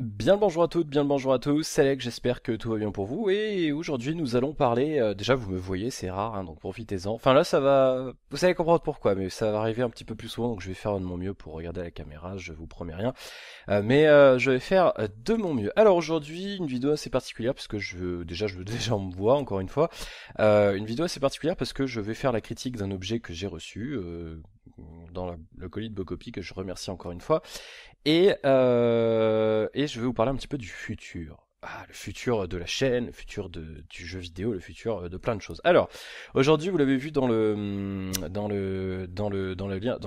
Bien le bonjour à toutes, bien le bonjour à tous, c'est Alex, j'espère que tout va bien pour vous et aujourd'hui nous allons parler, déjà vous me voyez c'est rare hein, donc profitez-en, enfin là ça va, vous allez comprendre pourquoi mais ça va arriver un petit peu plus souvent donc je vais faire de mon mieux pour regarder à la caméra, je vous promets rien. Mais je vais faire de mon mieux. Alors aujourd'hui, une vidéo assez particulière parce que je veux déjà me voir encore une fois. Une vidéo assez particulière parce que je vais faire la critique d'un objet que j'ai reçu dans le colis de Bocopi que je remercie encore une fois. Et je vais vous parler un petit peu du futur. Ah, le futur de la chaîne, le futur du jeu vidéo, le futur de plein de choses. Alors, aujourd'hui, vous l'avez vu dans le lien,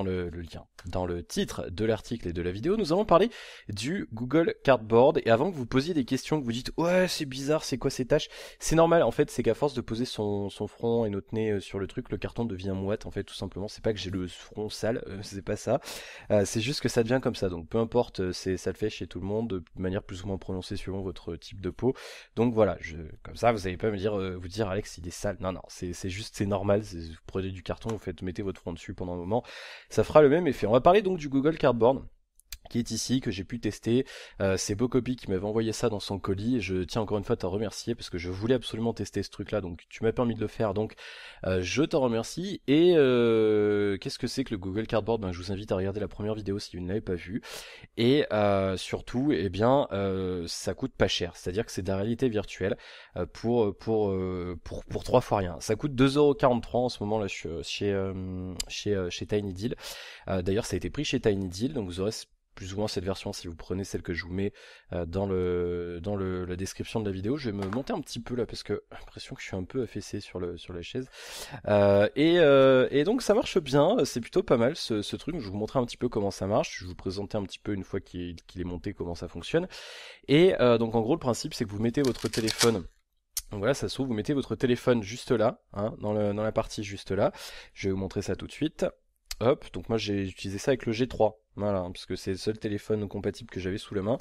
le lien, dans le titre de l'article et de la vidéo, nous allons parler du Google Cardboard. Et avant que vous posiez des questions, que vous dites, ouais, c'est bizarre, c'est quoi ces tâches? C'est normal, en fait, c'est qu'à force de poser son front et notre nez sur le truc, le carton devient moite, en fait, tout simplement. C'est pas que j'ai le front sale, c'est pas ça. C'est juste que ça devient comme ça, donc peu importe, ça le fait chez tout le monde de manière plus ou moins prononcée suivant votre type de peau. Donc voilà, comme ça vous n'allez pas me dire, vous dire Alex il est sale. Non non, c'est juste c'est normal. Vous prenez du carton, mettez votre front dessus pendant un moment, ça fera le même effet. On va parler donc du Google Cardboard qui est ici, que j'ai pu tester. C'est Bocopi qui m'avait envoyé ça dans son colis, et je tiens encore une fois à te remercier, parce que je voulais absolument tester ce truc-là, donc tu m'as permis de le faire, donc je t'en remercie. Et qu'est-ce que c'est que le Google Cardboard? Je vous invite à regarder la première vidéo si vous ne l'avez pas vue. Et surtout, eh bien, ça coûte pas cher, c'est-à-dire que c'est de la réalité virtuelle pour 3 fois rien. Ça coûte 2,43€ en ce moment là chez Tiny Deal. D'ailleurs, ça a été pris chez Tiny Deal, donc vous aurez plus ou moins cette version si vous prenez celle que je vous mets la description de la vidéo. Je vais me monter un petit peu là parce que j'ai l'impression que je suis un peu affaissé sur la chaise. Et donc ça marche bien, c'est plutôt pas mal ce truc. Je vais vous montrer un petit peu comment ça marche. Je vais vous présenter un petit peu une fois qu'il est monté comment ça fonctionne. Et donc en gros le principe c'est que vous mettez votre téléphone. Donc voilà, ça s'ouvre, vous mettez votre téléphone juste là, hein, dans la partie juste là. Je vais vous montrer ça tout de suite. Hop, donc moi j'ai utilisé ça avec le G3, voilà, hein, parce que c'est le seul téléphone compatible que j'avais sous la main,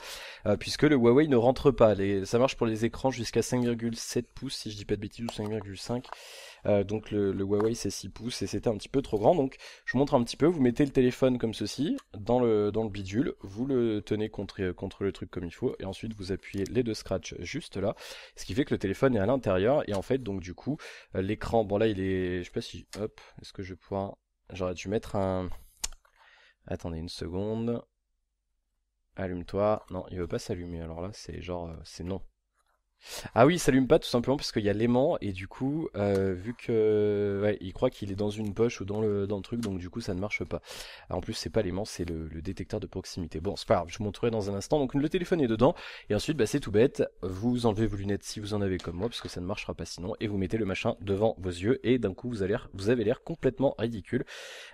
puisque le Huawei ne rentre pas. Ça marche pour les écrans jusqu'à 5,7 pouces, si je dis pas de bêtises, ou 5,5. Donc le Huawei c'est 6 pouces et c'était un petit peu trop grand. Donc je vous montre un petit peu, vous mettez le téléphone comme ceci, dans le bidule, vous le tenez contre le truc comme il faut, et ensuite vous appuyez les deux scratchs juste là, ce qui fait que le téléphone est à l'intérieur, et en fait donc du coup, l'écran, bon là il est, je sais pas si, hop, est-ce que je vais pouvoir... J'aurais dû mettre un... Attendez une seconde. Allume-toi. Non, il veut pas s'allumer. Alors là, c'est genre... c'est non. Ah oui, il s'allume pas tout simplement parce qu'il y a l'aimant et du coup, vu que ouais, il croit qu'il est dans une poche ou dans le truc, donc du coup ça ne marche pas. En plus, c'est pas l'aimant, c'est le détecteur de proximité. Bon, c'est pas grave, je vous montrerai dans un instant. Donc le téléphone est dedans et ensuite, bah, c'est tout bête. Vous enlevez vos lunettes si vous en avez comme moi, parce que ça ne marchera pas sinon, et vous mettez le machin devant vos yeux et d'un coup vous avez l'air complètement ridicule.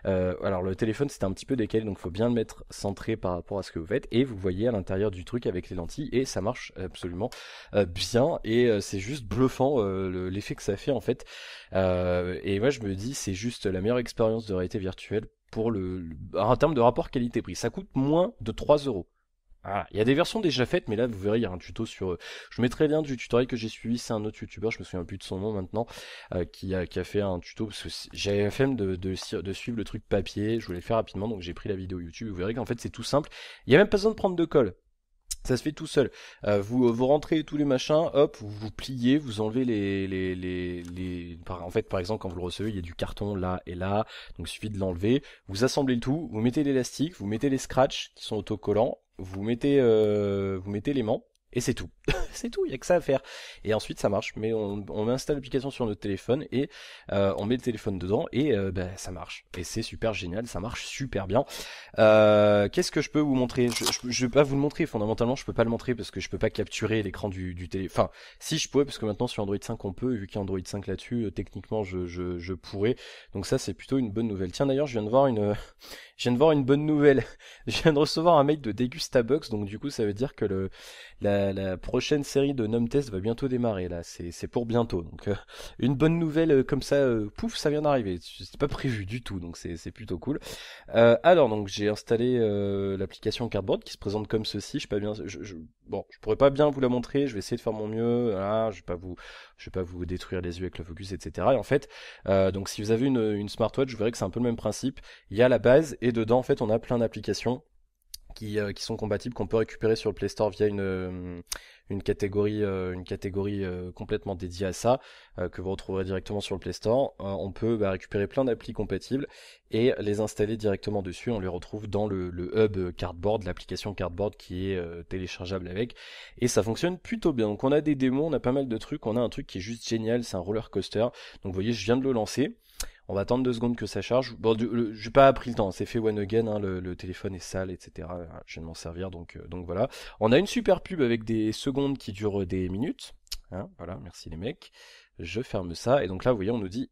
Alors le téléphone c'est un petit peu décalé, donc il faut bien le mettre centré par rapport à ce que vous faites, et vous voyez à l'intérieur du truc avec les lentilles et ça marche absolument bien, et c'est juste bluffant l'effet que ça fait en fait. Et moi je me dis c'est juste la meilleure expérience de réalité virtuelle pour en termes de rapport qualité-prix. Ça coûte moins de 3€. Voilà. Il y a des versions déjà faites, mais là vous verrez, il y a un tuto sur. Je mettrai le lien du tutoriel que j'ai suivi, c'est un autre youtubeur, je me souviens plus de son nom maintenant, qui a fait un tuto, parce que j'avais la flemme de suivre le truc papier, je voulais le faire rapidement, donc j'ai pris la vidéo YouTube, vous verrez qu'en fait c'est tout simple, il n'y a même pas besoin de prendre de colle. Ça se fait tout seul. Vous rentrez tous les machins, hop, vous pliez, vous enlevez en fait, par exemple, quand vous le recevez, il y a du carton là et là, donc il suffit de l'enlever. Vous assemblez le tout, vous mettez l'élastique, vous mettez les scratchs qui sont autocollants, vous mettez l'aimant, et c'est tout. C'est tout, il y a que ça à faire. Et ensuite ça marche, mais on installe l'application sur notre téléphone et on met le téléphone dedans et bah, ça marche. Et c'est super génial, ça marche super bien. Qu'est-ce que je peux vous montrer? Je vais pas vous le montrer, fondamentalement je peux pas le montrer parce que je peux pas capturer l'écran du téléphone. Enfin, si je pourrais, parce que maintenant sur Android 5 on peut, et vu qu'il y a Android 5 là-dessus, techniquement je pourrais. Donc ça c'est plutôt une bonne nouvelle. Tiens d'ailleurs je viens de voir je viens de voir une bonne nouvelle. Je viens de recevoir un mail de Degustabox, donc du coup ça veut dire que la prochaine série de Gnome Test va bientôt démarrer là, c'est pour bientôt. Donc une bonne nouvelle comme ça, pouf, ça vient d'arriver. C'était pas prévu du tout, donc c'est plutôt cool. Alors donc j'ai installé l'application Cardboard qui se présente comme ceci. Je sais pas bien, bon, je pourrais pas bien vous la montrer. Je vais essayer de faire mon mieux. Voilà, je vais pas vous détruire les yeux avec le focus, etc. Et en fait, donc si vous avez une smartwatch, vous verrez que c'est un peu le même principe. Il y a la base et dedans en fait on a plein d'applications. qui sont compatibles, qu'on peut récupérer sur le Play Store via une catégorie complètement dédiée à ça, que vous retrouverez directement sur le Play Store. On peut récupérer plein d'applis compatibles et les installer directement dessus. On les retrouve dans le hub Cardboard, l'application Cardboard qui est téléchargeable avec. Et ça fonctionne plutôt bien. Donc on a des démos, on a pas mal de trucs. On a un truc qui est juste génial, c'est un roller coaster. Donc vous voyez, je viens de le lancer. On va attendre 2 secondes que ça charge. Bon, j'ai pas pris le temps, c'est fait one again, hein, le téléphone est sale, etc. Je viens de m'en servir, donc voilà. On a une super pub avec des secondes qui durent des minutes. Hein, voilà, merci les mecs. Je ferme ça, et donc là, vous voyez, on nous dit,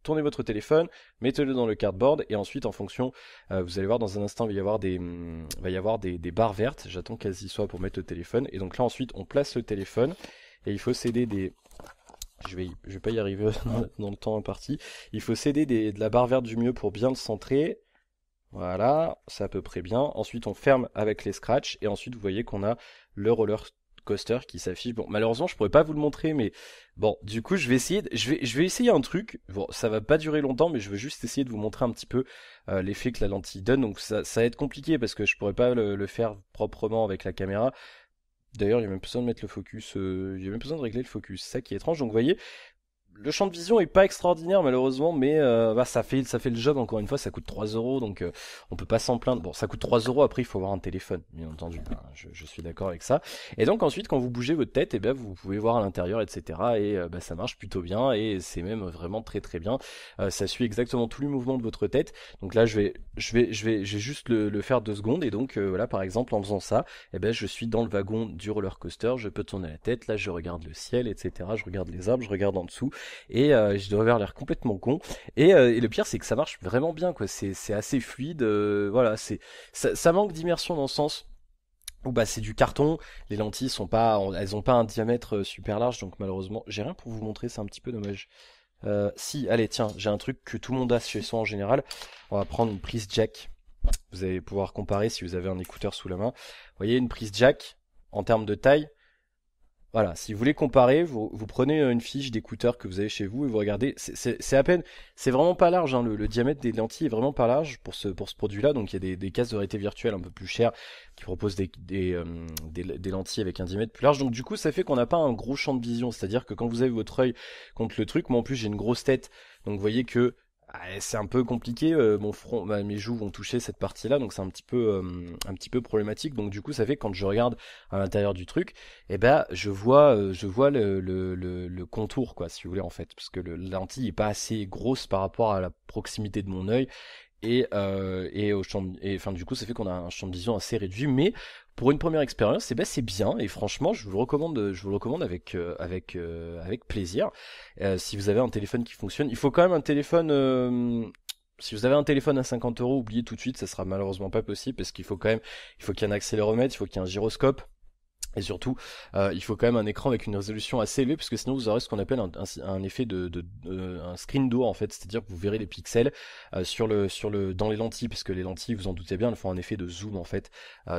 tournez votre téléphone, mettez-le dans le cardboard, et ensuite, en fonction, vous allez voir dans un instant, il va y avoir des barres vertes. J'attends qu'elles y soient pour mettre le téléphone. Et donc là, ensuite, on place le téléphone, et il faut céder des... Je vais pas y arriver dans le temps imparti. Il faut céder de la barre verte du milieu pour bien le centrer. Voilà, c'est à peu près bien. Ensuite, on ferme avec les scratchs. Et ensuite, vous voyez qu'on a le roller coaster qui s'affiche. Bon, malheureusement, je pourrais pas vous le montrer, mais bon, du coup, je vais essayer. Je vais essayer un truc. Bon, ça va pas durer longtemps, mais je veux juste essayer de vous montrer un petit peu l'effet que la lentille donne. Donc, ça va être compliqué parce que je pourrais pas le faire proprement avec la caméra. D'ailleurs, il n'y a même pas besoin de mettre le focus, il n'y a même pas besoin de régler le focus, c'est ça qui est étrange. Donc vous voyez, le champ de vision est pas extraordinaire malheureusement, mais ça fait le job. Encore une fois, ça coûte 3 euros, donc on peut pas s'en plaindre. Bon, ça coûte 3 euros, après il faut avoir un téléphone, bien entendu. Hein, je suis d'accord avec ça. Et donc ensuite, quand vous bougez votre tête, vous pouvez voir à l'intérieur, etc. Et ça marche plutôt bien, et c'est même vraiment très très bien. Ça suit exactement tous les mouvements de votre tête. Donc là, je vais juste le faire 2 secondes, et donc voilà, par exemple, en faisant ça, je suis dans le wagon du roller coaster, je peux tourner la tête, là je regarde le ciel, etc. Je regarde les arbres, je regarde en dessous. Et je dois avoir l'air complètement con. Et le pire, c'est que ça marche vraiment bien, quoi. C'est assez fluide. Voilà, ça manque d'immersion dans le sens où c'est du carton. Les lentilles sont pas, elles ont pas un diamètre super large, donc malheureusement, j'ai rien pour vous montrer. C'est un petit peu dommage. Si, allez, tiens, j'ai un truc que tout le monde a chez soi en général. On va prendre une prise jack. Vous allez pouvoir comparer si vous avez un écouteur sous la main. Vous voyez, une prise jack en termes de taille. Voilà, si vous voulez comparer, vous prenez une fiche d'écouteurs que vous avez chez vous et vous regardez, c'est à peine, c'est vraiment pas large, hein, le diamètre des lentilles est vraiment pas large pour ce produit-là, donc il y a des cases de réalité virtuelle un peu plus chères qui proposent des lentilles avec un diamètre plus large, donc du coup ça fait qu'on n'a pas un gros champ de vision, c'est-à-dire que quand vous avez votre œil contre le truc, moi en plus j'ai une grosse tête, donc vous voyez que c'est un peu compliqué, mon front, mes joues vont toucher cette partie-là, donc c'est un petit peu problématique. Donc du coup, ça fait que quand je regarde à l'intérieur du truc, je vois le contour, quoi, si vous voulez en fait, parce que la lentille est pas assez grosse par rapport à la proximité de mon œil et au champ et enfin du coup ça fait qu'on a un champ de vision assez réduit, mais pour une première expérience c'est bien, et franchement je vous le recommande avec plaisir. Si vous avez un téléphone qui fonctionne, il faut quand même un téléphone, si vous avez un téléphone à 50 euros, oubliez tout de suite, ça sera malheureusement pas possible parce qu'il faut quand même, il faut qu'il y ait un accéléromètre, il faut qu'il y ait un gyroscope. Et surtout, il faut quand même un écran avec une résolution assez élevée, parce que sinon vous aurez ce qu'on appelle un effet un screen door en fait, c'est-à-dire que vous verrez les pixels dans les lentilles, puisque les lentilles, vous en doutez bien, elles font un effet de zoom en fait.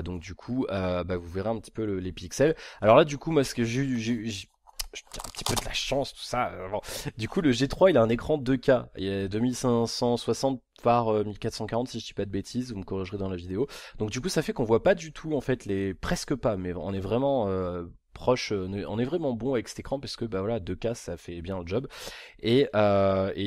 Donc du coup, vous verrez un petit peu les pixels. Alors là, du coup, moi, ce que je tiens un petit peu de la chance, tout ça. Bon. Du coup, le G3, il a un écran 2K. Il est 2560 par 1440, si je dis pas de bêtises, vous me corrigerez dans la vidéo. Donc du coup, ça fait qu'on voit pas du tout, en fait, presque pas, mais on est vraiment proche, on est vraiment bon avec cet écran, parce que voilà, 2K, ça fait bien le job. Et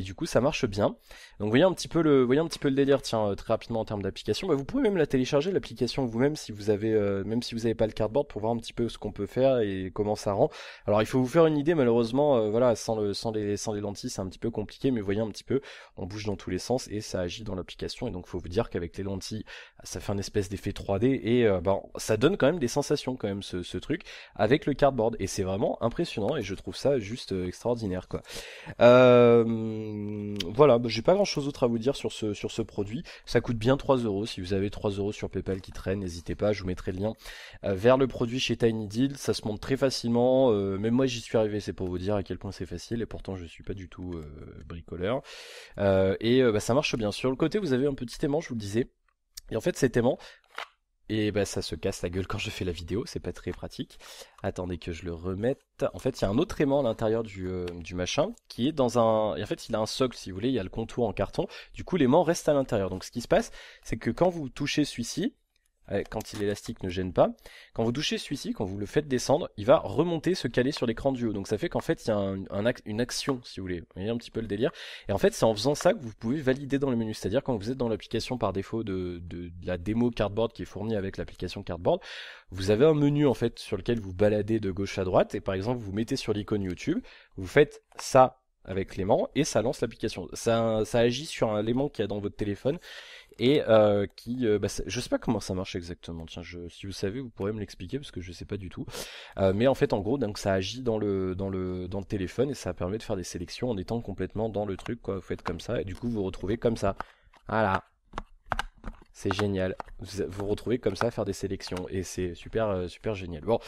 du coup, ça marche bien. Donc voyez un petit peu le délire, tiens, très rapidement en termes d'application. Vous pouvez même la télécharger, l'application vous-même, si vous avez, même si vous avez pas le cardboard, pour voir un petit peu ce qu'on peut faire et comment ça rend. Alors il faut vous faire une idée, malheureusement, voilà, sans les lentilles, c'est un petit peu compliqué, mais voyez un petit peu, on bouge dans tous les sens et ça agit dans l'application. Et donc faut vous dire qu'avec les lentilles, ça fait un espèce d'effet 3D et ça donne quand même des sensations quand même ce truc avec le cardboard, et c'est vraiment impressionnant, et je trouve ça juste extraordinaire, quoi. Voilà, j'ai pas grand chose d'autre à vous dire sur ce produit. Ça coûte bien 3 euros. Si vous avez 3 euros sur PayPal qui traînent, n'hésitez pas, je vous mettrai le lien vers le produit chez Tiny Deal. Ça se monte très facilement, même moi j'y suis arrivé, c'est pour vous dire à quel point c'est facile, et pourtant je suis pas du tout bricoleur. Ça marche bien. Sur le côté, vous avez un petit aimant, je vous le disais, et en fait cet aimant, et ça se casse la gueule quand je fais la vidéo, c'est pas très pratique. Attendez que je le remette. En fait, il y a un autre aimant à l'intérieur du machin qui est dans un... Et en fait, il a un socle, si vous voulez, il y a le contour en carton. Du coup, l'aimant reste à l'intérieur. Donc ce qui se passe, c'est que quand vous touchez celui-ci, quand l'élastique ne gêne pas, quand vous touchez celui-ci, quand vous le faites descendre, il va remonter, se caler sur l'écran du haut. Donc ça fait qu'en fait il y a une action, si vous voulez. Vous voyez un petit peu le délire. Et en fait c'est en faisant ça que vous pouvez valider dans le menu. C'est-à-dire quand vous êtes dans l'application par défaut de la démo Cardboard qui est fournie avec l'application Cardboard, vous avez un menu en fait sur lequel vous baladez de gauche à droite. Et par exemple vous mettez sur l'icône YouTube, vous faites ça avec l'aimant et ça lance l'application. Ça agit sur un aimant qu'il y a dans votre téléphone et je sais pas comment ça marche exactement. Tiens, si vous savez, vous pourrez me l'expliquer parce que je sais pas du tout. Mais en fait, en gros, donc ça agit dans le téléphone et ça permet de faire des sélections en étant complètement dans le truc, quoi. Vous faites comme ça et du coup vous vous retrouvez comme ça. Voilà. C'est génial. Vous vous retrouvez comme ça à faire des sélections et c'est super génial. Bon,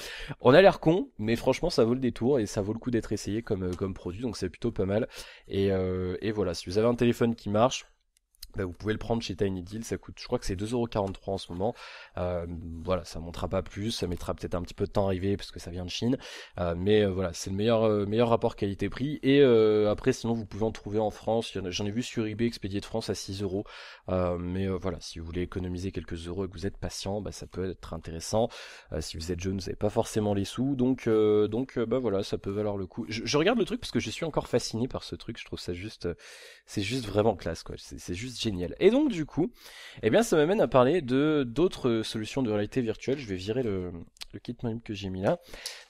on a l'air con, mais franchement ça vaut le détour et ça vaut le coup d'être essayé comme produit, donc c'est plutôt pas mal. Et voilà, si vous avez un téléphone qui marche, bah, vous pouvez le prendre chez Tiny Deal, ça coûte, je crois que c'est 2,43€ en ce moment. Euh, voilà, ça montera pas plus, ça mettra peut-être un petit peu de temps à arriver parce que ça vient de Chine. Mais voilà, c'est le meilleur rapport qualité-prix. Et après, sinon, vous pouvez en trouver en France. J'en ai vu sur eBay expédié de France à 6€. Voilà, si vous voulez économiser quelques euros et que vous êtes patient, bah, ça peut être intéressant. Si vous êtes jeune, vous n'avez pas forcément les sous. Bah voilà, ça peut valoir le coup. Je regarde le truc parce que je suis encore fasciné par ce truc. Je trouve ça juste, c'est juste vraiment classe, quoi. C'est juste génial. Et donc du coup, eh bien ça m'amène à parler de d'autres solutions de réalité virtuelle. Je vais virer le kit Manup que j'ai mis là.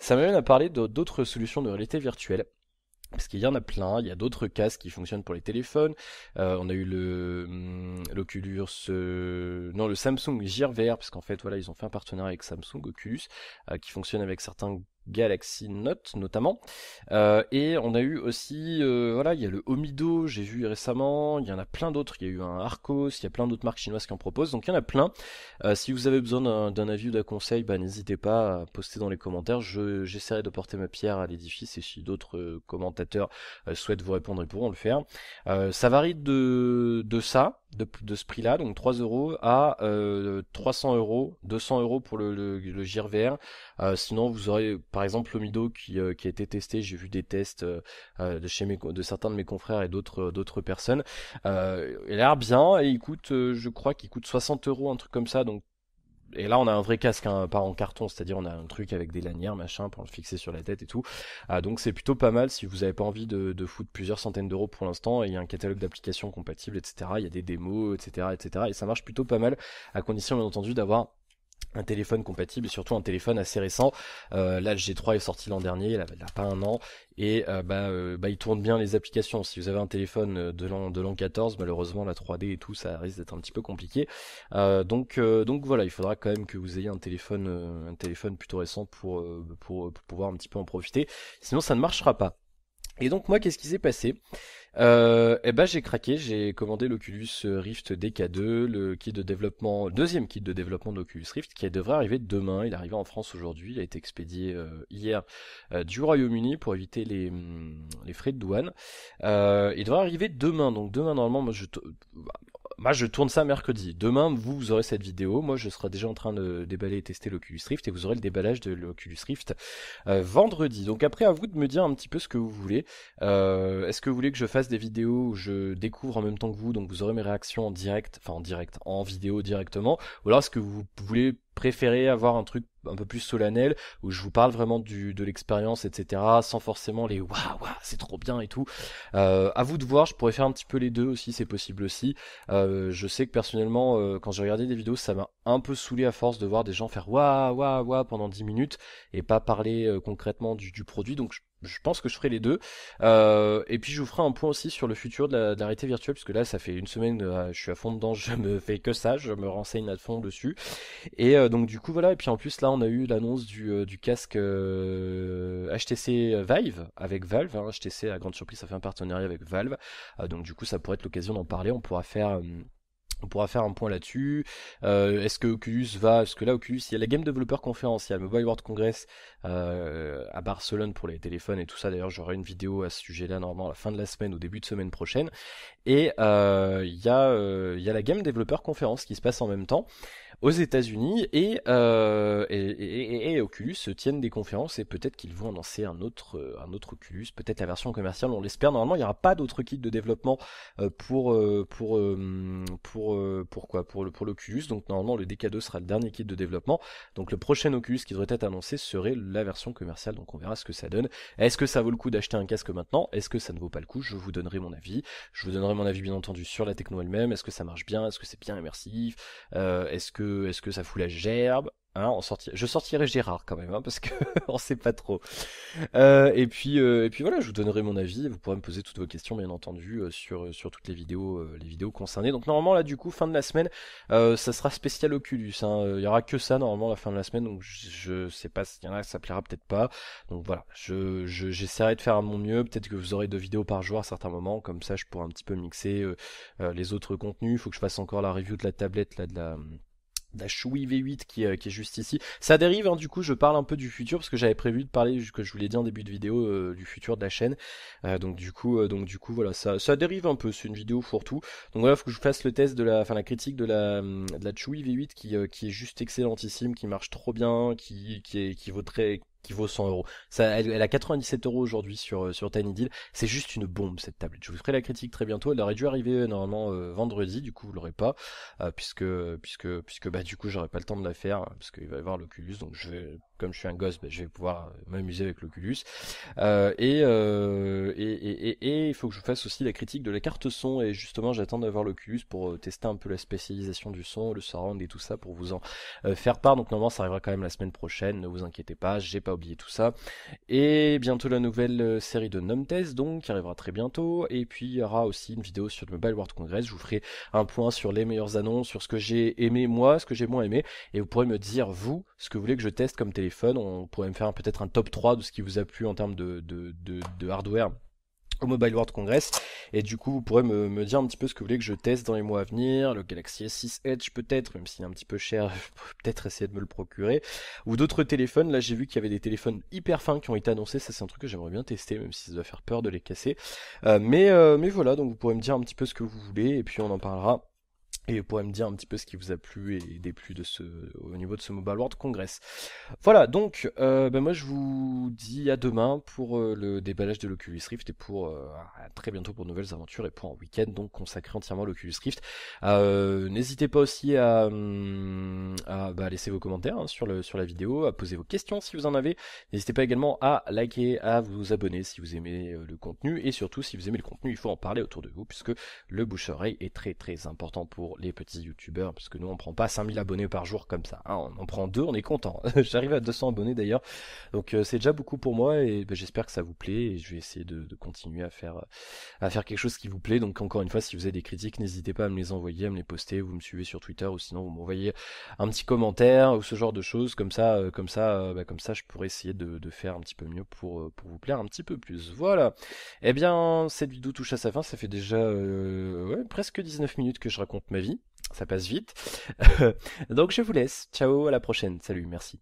Ça m'amène à parler d'autres solutions de réalité virtuelle. Parce qu'il y en a plein, il y a d'autres casques qui fonctionnent pour les téléphones. On a eu l'Oculus, non le Samsung Gear VR, parce qu'en fait voilà ils ont fait un partenariat avec Samsung Oculus, qui fonctionne avec certains Galaxy Note notamment. Et on a eu aussi, voilà, il y a le Omido, j'ai vu récemment, il y en a plein d'autres, il y a eu un Arcos, il y a plein d'autres marques chinoises qui en proposent, donc il y en a plein. Si vous avez besoin d'un avis ou d'un conseil, bah, n'hésitez pas à poster dans les commentaires, j'essaierai de porter ma pierre à l'édifice et si d'autres commentateurs souhaitent vous répondre, ils pourront le faire. Ça varie de ce prix-là, donc 3€ à 300€, 200€ pour le Gear VR. Sinon, vous aurez par exemple l'Omido qui a été testé. J'ai vu des tests de certains de mes confrères et d'autres personnes. Il a l'air bien et il coûte, je crois qu'il coûte 60€, un truc comme ça. Donc et là, on a un vrai casque, hein, pas en carton, c'est-à-dire on a un truc avec des lanières, machin, pour le fixer sur la tête et tout. Donc c'est plutôt pas mal si vous n'avez pas envie de foutre plusieurs centaines d'euros pour l'instant. Et il y a un catalogue d'applications compatibles, etc. Il y a des démos, etc., etc. Et ça marche plutôt pas mal, à condition bien entendu d'avoir un téléphone compatible et surtout un téléphone assez récent. Là, le G3 est sorti l'an dernier, il a pas un an et il tourne bien les applications. Si vous avez un téléphone de l'an 14, malheureusement la 3D et tout, ça risque d'être un petit peu compliqué. Donc voilà, il faudra quand même que vous ayez un téléphone plutôt récent pour pouvoir un petit peu en profiter. Sinon, ça ne marchera pas. Et donc moi, qu'est-ce qui s'est passé? J'ai craqué, j'ai commandé l'Oculus Rift DK2, le kit de développement, deuxième kit de développement de l'Oculus Rift qui devrait arriver demain. Il est arrivé en France aujourd'hui, il a été expédié hier du Royaume-Uni pour éviter les frais de douane. Il devrait arriver demain, donc demain normalement moi je tourne ça mercredi. Demain vous aurez cette vidéo, moi je serai déjà en train de déballer et tester l'Oculus Rift et vous aurez le déballage de l'Oculus Rift vendredi. Donc après à vous de me dire un petit peu ce que vous voulez. Est-ce que vous voulez que je fasse des vidéos où je découvre en même temps que vous, donc vous aurez mes réactions en vidéo directement, ou alors est-ce que vous voulez préférer avoir un truc un peu plus solennel où je vous parle vraiment de l'expérience, etc., sans forcément les waouh, c'est trop bien et tout. À vous de voir, je pourrais faire un petit peu les deux aussi, c'est possible aussi. Je sais que personnellement, quand j'ai regardé des vidéos, ça m'a un peu saoulé à force de voir des gens faire waouh pendant 10 minutes et pas parler concrètement du produit, donc je pense que je ferai les deux. Et puis je vous ferai un point aussi sur le futur de la réalité virtuelle, parce que là ça fait une semaine, je suis à fond dedans, je me fais que ça, je me renseigne à fond dessus. Et donc du coup voilà, et puis en plus là on a eu l'annonce du casque HTC Vive avec Valve, hein. HTC à grande surprise ça fait un partenariat avec Valve, donc du coup ça pourrait être l'occasion d'en parler, on pourra faire un point là-dessus. Est-ce que Oculus va... Parce que là, Oculus, il y a la Game Developer Conference, il y a le Mobile World Congress à Barcelone pour les téléphones et tout ça. D'ailleurs, j'aurai une vidéo à ce sujet-là, normalement, à la fin de la semaine ou début de semaine prochaine. Et il y a la Game Developer Conference qui se passe en même temps. aux États-Unis et Oculus se tiennent des conférences et peut-être qu'ils vont annoncer un autre Oculus, peut-être la version commerciale, on l'espère. Normalement, il n'y aura pas d'autres kits de développement pour quoi? Pour l'Oculus. Donc normalement, le DK2 sera le dernier kit de développement. Donc le prochain Oculus qui devrait être annoncé serait la version commerciale. Donc on verra ce que ça donne. Est-ce que ça vaut le coup d'acheter un casque maintenant? Est-ce que ça ne vaut pas le coup? Je vous donnerai mon avis. Je vous donnerai mon avis bien entendu sur la techno elle-même. Est-ce que ça marche bien? Est-ce que c'est bien immersif? Est-ce que ça fout la gerbe? Hein, je sortirai Gérard quand même, hein, parce que on sait pas trop. Et puis voilà, je vous donnerai mon avis. Vous pourrez me poser toutes vos questions, bien entendu, sur toutes les vidéos concernées. Donc normalement là, du coup, fin de la semaine, ça sera spécial Oculus. Hein. Il y aura que ça normalement la fin de la semaine. Donc je sais pas s'il y en a, ça plaira peut-être pas. Donc voilà, j'essaierai de faire à mon mieux. Peut-être que vous aurez 2 vidéos par jour à certains moments. Comme ça, je pourrai un petit peu mixer les autres contenus. Il faut que je fasse encore la review de la tablette là de la Shui V8 qui est juste ici. Ça dérive, hein, du coup, je parle un peu du futur parce que j'avais prévu de parler, que je vous l'ai dit en début de vidéo, du futur de la chaîne. Donc du coup, voilà, ça dérive un peu. C'est une vidéo fourre-tout. Donc voilà, faut que je fasse le test enfin la critique de la Shui V8 qui est juste excellentissime, qui marche trop bien, qui vaut 100 euros. Elle a 97 euros aujourd'hui sur TinyDeal. C'est juste une bombe cette tablette. Je vous ferai la critique très bientôt. Elle aurait dû arriver normalement vendredi, du coup vous l'aurez pas. Puisque bah du coup j'aurai pas le temps de la faire parce qu'il va y avoir l'Oculus, donc comme je suis un gosse, bah, je vais pouvoir m'amuser avec l'Oculus. Et il faut que je fasse aussi la critique de la carte son, et justement j'attends d'avoir l'Oculus pour tester un peu la spécialisation du son, le surround et tout ça, pour vous en faire part. Donc normalement ça arrivera quand même la semaine prochaine, ne vous inquiétez pas, j'ai pas oublié tout ça. Et bientôt la nouvelle série de Numtest donc qui arrivera très bientôt, et puis il y aura aussi une vidéo sur le Mobile World Congress. Je vous ferai un point sur les meilleures annonces, sur ce que j'ai aimé moi, ce que j'ai moins aimé, et vous pourrez me dire vous ce que vous voulez que je teste comme téléphone. On pourrait me faire peut-être un top 3 de ce qui vous a plu en termes de hardware au Mobile World Congress, et du coup vous pourrez me dire un petit peu ce que vous voulez que je teste dans les mois à venir. Le Galaxy S6 Edge peut-être, même s'il est un petit peu cher, je pourrais peut-être essayer de me le procurer, ou d'autres téléphones. Là j'ai vu qu'il y avait des téléphones hyper fins qui ont été annoncés, ça c'est un truc que j'aimerais bien tester, même si ça doit faire peur de les casser. Mais voilà, donc vous pourrez me dire un petit peu ce que vous voulez, et puis on en parlera. Et vous pourrez me dire un petit peu ce qui vous a plu et déplu au niveau de ce Mobile World Congress. Voilà, donc moi je vous dis à demain pour le déballage de l'Oculus Rift, et pour à très bientôt pour de nouvelles aventures et pour un week-end donc consacré entièrement à l'Oculus Rift. N'hésitez pas aussi à laisser vos commentaires, hein, sur la vidéo, à poser vos questions si vous en avez. N'hésitez pas également à liker, à vous abonner si vous aimez le contenu, et surtout si vous aimez le contenu, il faut en parler autour de vous, puisque le bouche-oreille est très très important pour les petits youtubeurs, parce que nous on prend pas 5000 abonnés par jour comme ça, hein, on en prend 2, on est content. J'arrive à 200 abonnés d'ailleurs, donc c'est déjà beaucoup pour moi, et j'espère que ça vous plaît, et je vais essayer de continuer à faire quelque chose qui vous plaît. Donc encore une fois, si vous avez des critiques, n'hésitez pas à me les envoyer, à me les poster, vous me suivez sur Twitter, ou sinon vous m'envoyez un petit commentaire ou ce genre de choses, comme ça je pourrais essayer de faire un petit peu mieux pour vous plaire un petit peu plus. Voilà. Eh bien, cette vidéo touche à sa fin, ça fait déjà ouais, presque 19 minutes que je raconte ma vie, ça passe vite. Donc je vous laisse, ciao, à la prochaine, salut, merci.